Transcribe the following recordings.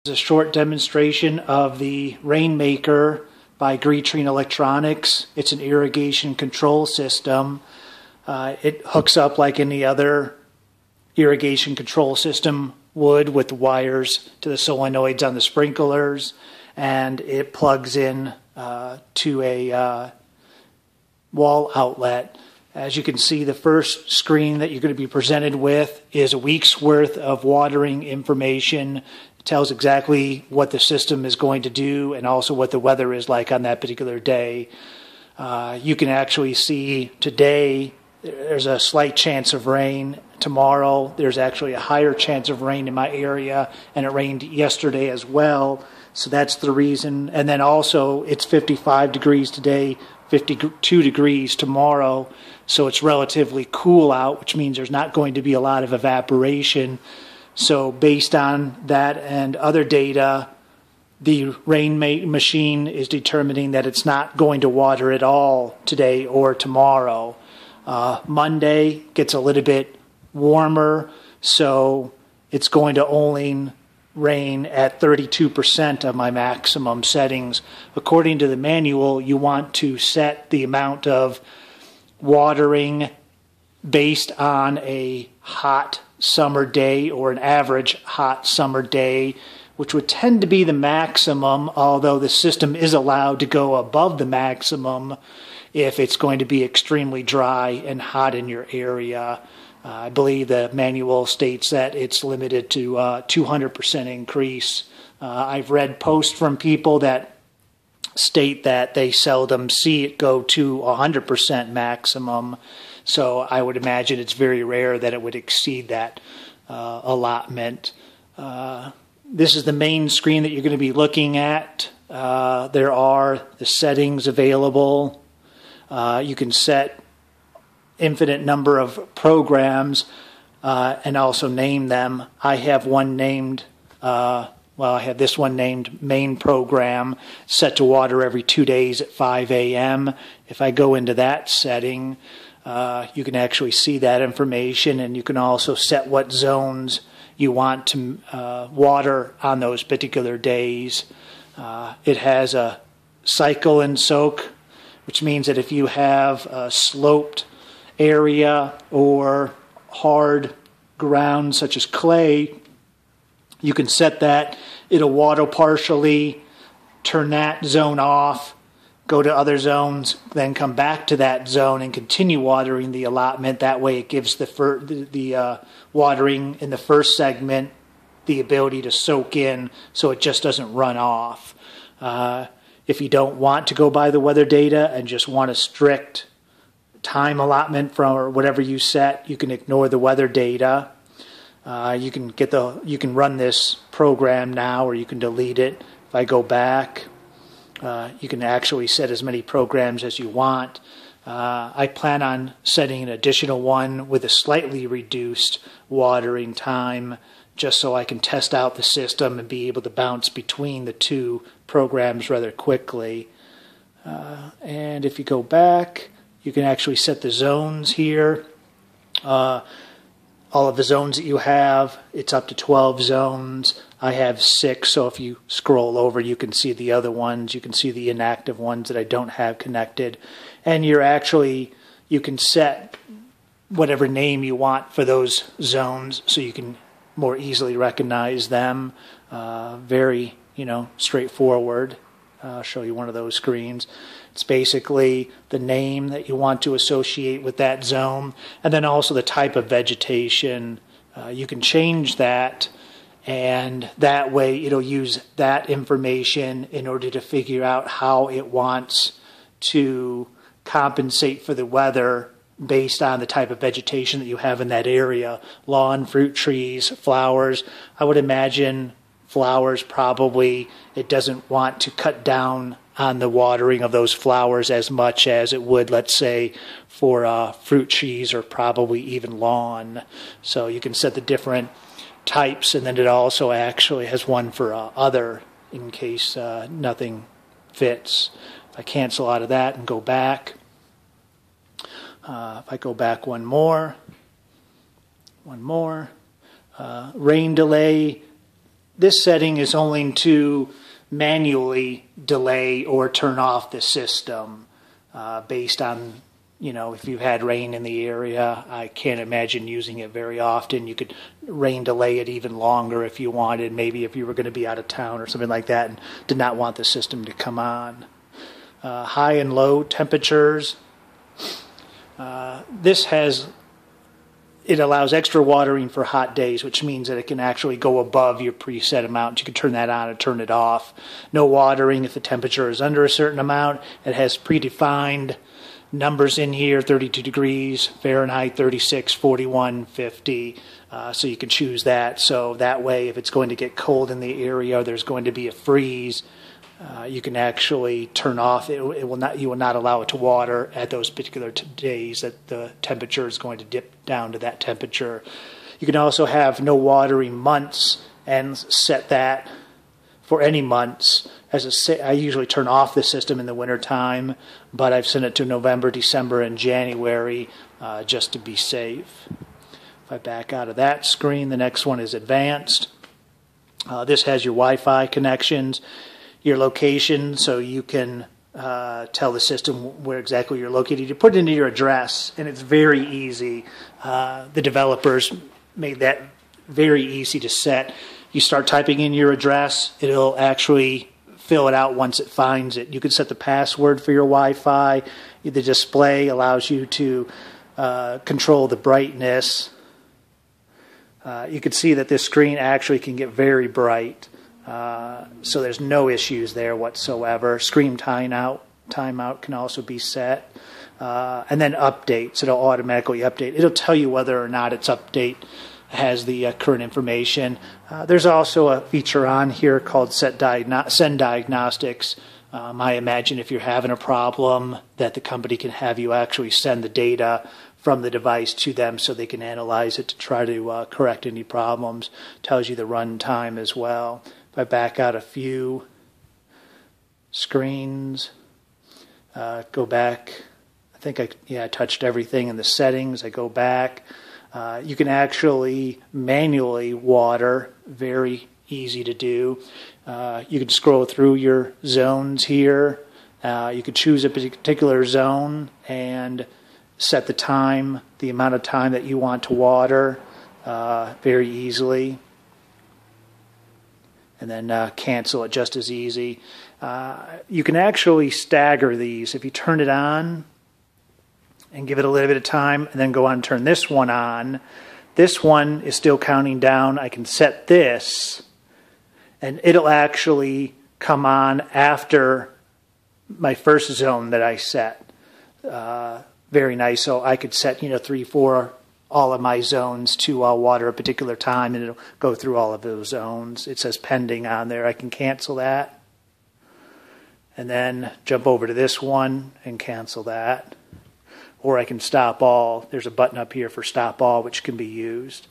A short demonstration of the Rainmaker by Green Electronics. It's an irrigation control system. It hooks up like any other irrigation control system would, with the wires to the solenoids on the sprinklers, and it plugs in to a wall outlet. As you can see, the first screen that you're going to be presented with is a week's worth of watering information. It tells exactly what the system is going to do and also what the weather is like on that particular day. You can actually see today there's a slight chance of rain. Tomorrow there's actually a higher chance of rain in my area, and it rained yesterday as well. So that's the reason. And then also it's 55 degrees today, 52 degrees tomorrow. So it's relatively cool out, which means there's not going to be a lot of evaporation. So based on that and other data, the RainMachine is determining that it's not going to water at all today or tomorrow. Monday gets a little bit warmer, so it's going to only rain at 32% of my maximum settings. According to the manual, you want to set the amount of watering based on a hot summer day or an average hot summer day, which would tend to be the maximum, although the system is allowed to go above the maximum if it's going to be extremely dry and hot in your area. I believe the manual states that it's limited to 200% increase. I've read posts from people that state that they seldom see it go to 100% maximum. So I would imagine it's very rare that it would exceed that allotment. This is the main screen that you're going to be looking at. There are the settings available. You can set infinite number of programs and also name them. I have one named, I have this one named main program, set to water every 2 days at 5 a.m. If I go into that setting, you can actually see that information, and you can also set what zones you want to water on those particular days. It has a cycle and soak, which means that if you have a sloped area or hard ground such as clay, you can set that. It'll water partially, turn that zone off, go to other zones, then come back to that zone and continue watering the allotment. That way it gives the watering in the first segment the ability to soak in so it just doesn't run off. If you don't want to go by the weather data and just want a strict time allotment from or whatever you set, you can ignore the weather data. You can run this program now, or you can delete it. If I go back, you can actually set as many programs as you want. I plan on setting an additional one with a slightly reduced watering time, just so I can test out the system and be able to bounce between the two programs rather quickly. And if you go back, you can actually set the zones here. All of the zones that you have, it's up to 12 zones. I have 6, so if you scroll over, you can see the other ones. You can see the inactive ones that I don't have connected. And you can set whatever name you want for those zones so you can more easily recognize them. Very, straightforward. I'll show you one of those screens. It's basically the name that you want to associate with that zone, and then also the type of vegetation. You can change that, and that way it'll use that information in order to figure out how it wants to compensate for the weather based on the type of vegetation that you have in that area. Lawn, fruit trees, flowers. I would imagine flowers probably, it doesn't want to cut down on the watering of those flowers as much as it would, let's say, for fruit trees or probably even lawn. So you can set the different types, and then it also actually has one for other in case nothing fits. If I cancel out of that and go back, if I go back one more, rain delay, this setting is only to manually delay or turn off the system based on, if you've had rain in the area. I can't imagine using it very often. You could rain delay it even longer if you wanted, maybe if you were going to be out of town or something like that and did not want the system to come on. High and low temperatures. It allows extra watering for hot days, which means that it can actually go above your preset amount. You can turn that on and turn it off. No watering if the temperature is under a certain amount. It has predefined numbers in here, 32 degrees, Fahrenheit, 36, 41, 50. So you can choose that. So that way, if it's going to get cold in the area or there's going to be a freeze, you can actually turn off. You will not allow it to water at those particular days that the temperature is going to dip down to that temperature. You can also have no watering months and set that for any months. I usually turn off the system in the wintertime, but I've set it to November, December, and January just to be safe. If I back out of that screen, the next one is advanced. This has your Wi-Fi connections, your location, so you can tell the system where exactly you're located. You put it into your address, and it's very easy. The developers made that very easy to set. You start typing in your address, it'll actually fill it out once it finds it. You can set the password for your Wi-Fi. The display allows you to control the brightness. You can see that this screen actually can get very bright. So there's no issues there whatsoever. Screen timeout can also be set. And then updates. It'll automatically update. It'll tell you whether or not its update has the current information. There's also a feature on here called Send Diagnostics. I imagine if you're having a problem that the company can have you actually send the data from the device to them so they can analyze it to try to correct any problems. Tells you the run time as well. If I back out a few screens, go back, I think I touched everything in the settings. I go back. You can actually manually water, very easy to do. You can scroll through your zones here. You could choose a particular zone and set the time, the amount of time that you want to water very easily. And then cancel it just as easy. You can actually stagger these. If you turn it on and give it a little bit of time and then go on and turn this one on, this one is still counting down. I can set this and it'll actually come on after my first zone that I set. Very nice. So I could set 3, 4, all of my zones to water a particular time, and it'll go through all of those zones. It says pending on there. I can cancel that and then jump over to this one and cancel that. Or I can stop all. There's a button up here for stop all, which can be used.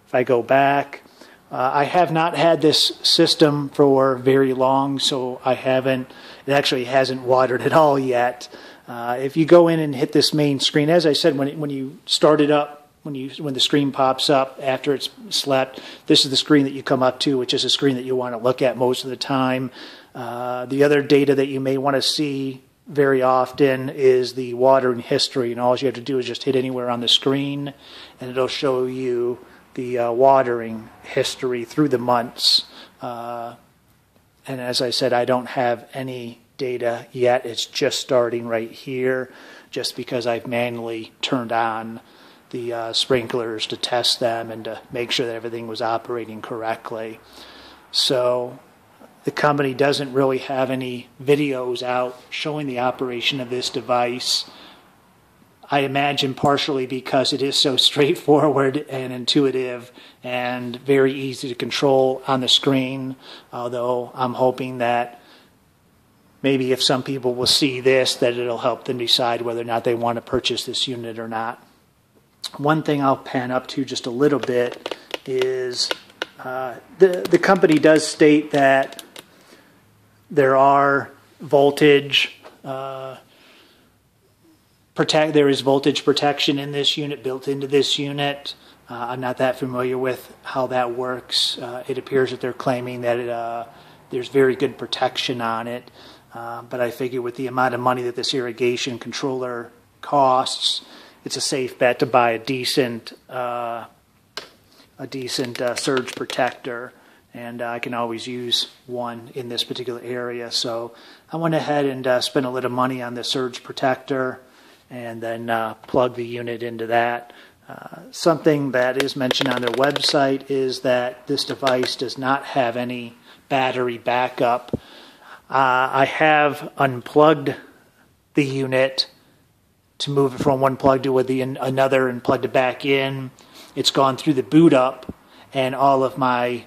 If I go back, I have not had this system for very long, so it actually hasn't watered at all yet. If you go in and hit this main screen, as I said, when you start it up, when the screen pops up after it's slept, this is the screen that you come up to, which is a screen that you want to look at most of the time. The other data that you may want to see very often is the watering history, and all you have to do is just hit anywhere on the screen, and it'll show you the watering history through the months. And as I said, I don't have any data yet. It's just starting right here, just because I've manually turned on the sprinklers to test them and to make sure that everything was operating correctly. So the company doesn't really have any videos out showing the operation of this device. I imagine partially because it is so straightforward and intuitive and very easy to control on the screen, although I'm hoping that maybe if some people will see this, that it'll help them decide whether or not they want to purchase this unit or not. One thing I'll pan up to just a little bit is the company does state that there are voltage there is voltage protection in this unit, built into this unit. I'm not that familiar with how that works. It appears that they're claiming that there's very good protection on it, but I figure with the amount of money that this irrigation controller costs, it's a safe bet to buy a decent surge protector, and I can always use one in this particular area. So I went ahead and spent a little money on the surge protector, and then plug the unit into that. Something that is mentioned on their website is that this device does not have any battery backup. I have unplugged the unit to move it from one plug to another and plugged it back in. It's gone through the boot up, and all of my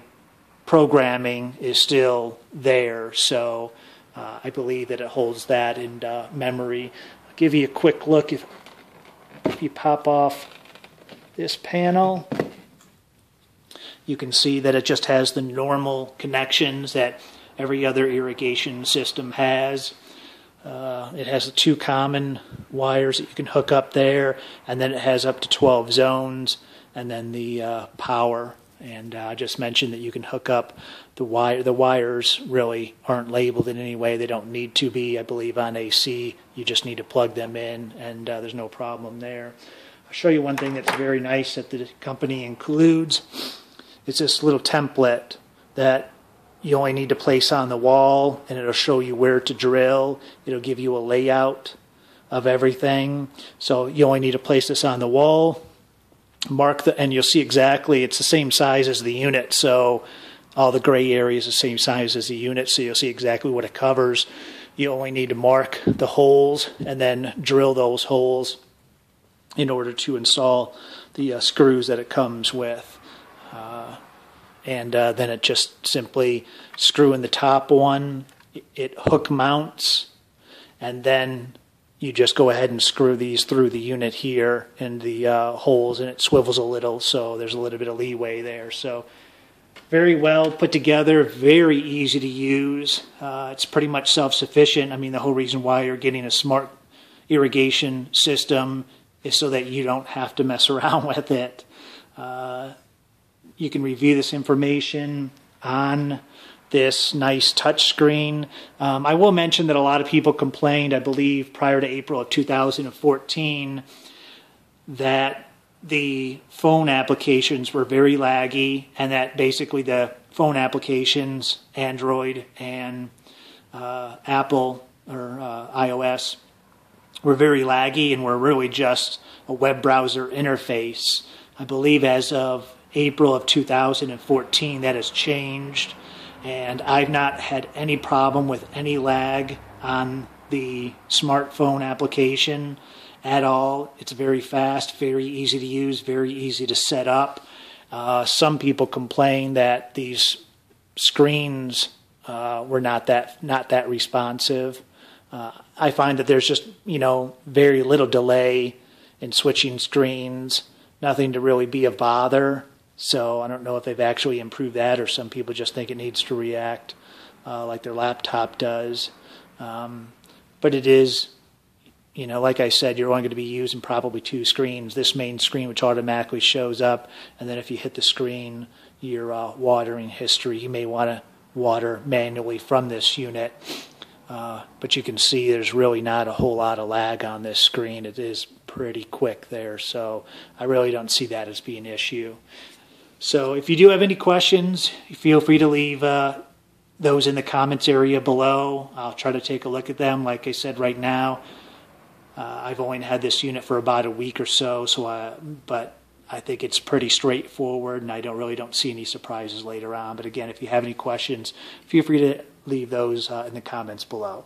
programming is still there. So I believe that it holds that in memory. I'll give you a quick look. If you pop off this panel, you can see that it just has the normal connections that every other irrigation system has. It has the 2 common wires that you can hook up there, and then it has up to 12 zones, and then the power. And I just mentioned that you can hook up the wire. The wires really aren't labeled in any way. They don't need to be, I believe, on AC. You just need to plug them in, and there's no problem there. I'll show you one thing that's very nice that the company includes. It's this little template that you only need to place on the wall, and it'll show you where to drill. It'll give you a layout of everything. So you only need to place this on the wall, and you'll see exactly, it's the same size as the unit. So all the gray area is the same size as the unit, so you'll see exactly what it covers. You only need to mark the holes and then drill those holes in order to install the screws that it comes with. And then it just simply screw in the top one, it hook mounts, and then you just go ahead and screw these through the unit here in the holes, and it swivels a little, so there's a little bit of leeway there. So very well put together, very easy to use. It's pretty much self-sufficient. I mean, the whole reason why you're getting a smart irrigation system is so that you don't have to mess around with it. You can review this information on this nice touch screen. I will mention that a lot of people complained, I believe, prior to April of 2014, that the phone applications were very laggy, and that basically the phone applications, Android and Apple or iOS, were very laggy and were really just a web browser interface. I believe as of April of 2014 that has changed, and I've not had any problem with any lag on the smartphone application at all. It's very fast, very easy to use, very easy to set up. Some people complain that these screens were not that responsive. I find that there's just very little delay in switching screens, nothing to really be a bother. So I don't know if they've actually improved that, or some people just think it needs to react like their laptop does. But it is, like I said, you're only going to be using probably 2 screens. This main screen, which automatically shows up, and then if you hit the screen, your watering history. You may want to water manually from this unit. But you can see there's really not a whole lot of lag on this screen. It is pretty quick there, so I really don't see that as being an issue. So if you do have any questions, feel free to leave those in the comments area below. I'll try to take a look at them. Like I said, right now, I've only had this unit for about a week or so, but I think it's pretty straightforward, and I really don't see any surprises later on. But again, if you have any questions, feel free to leave those in the comments below.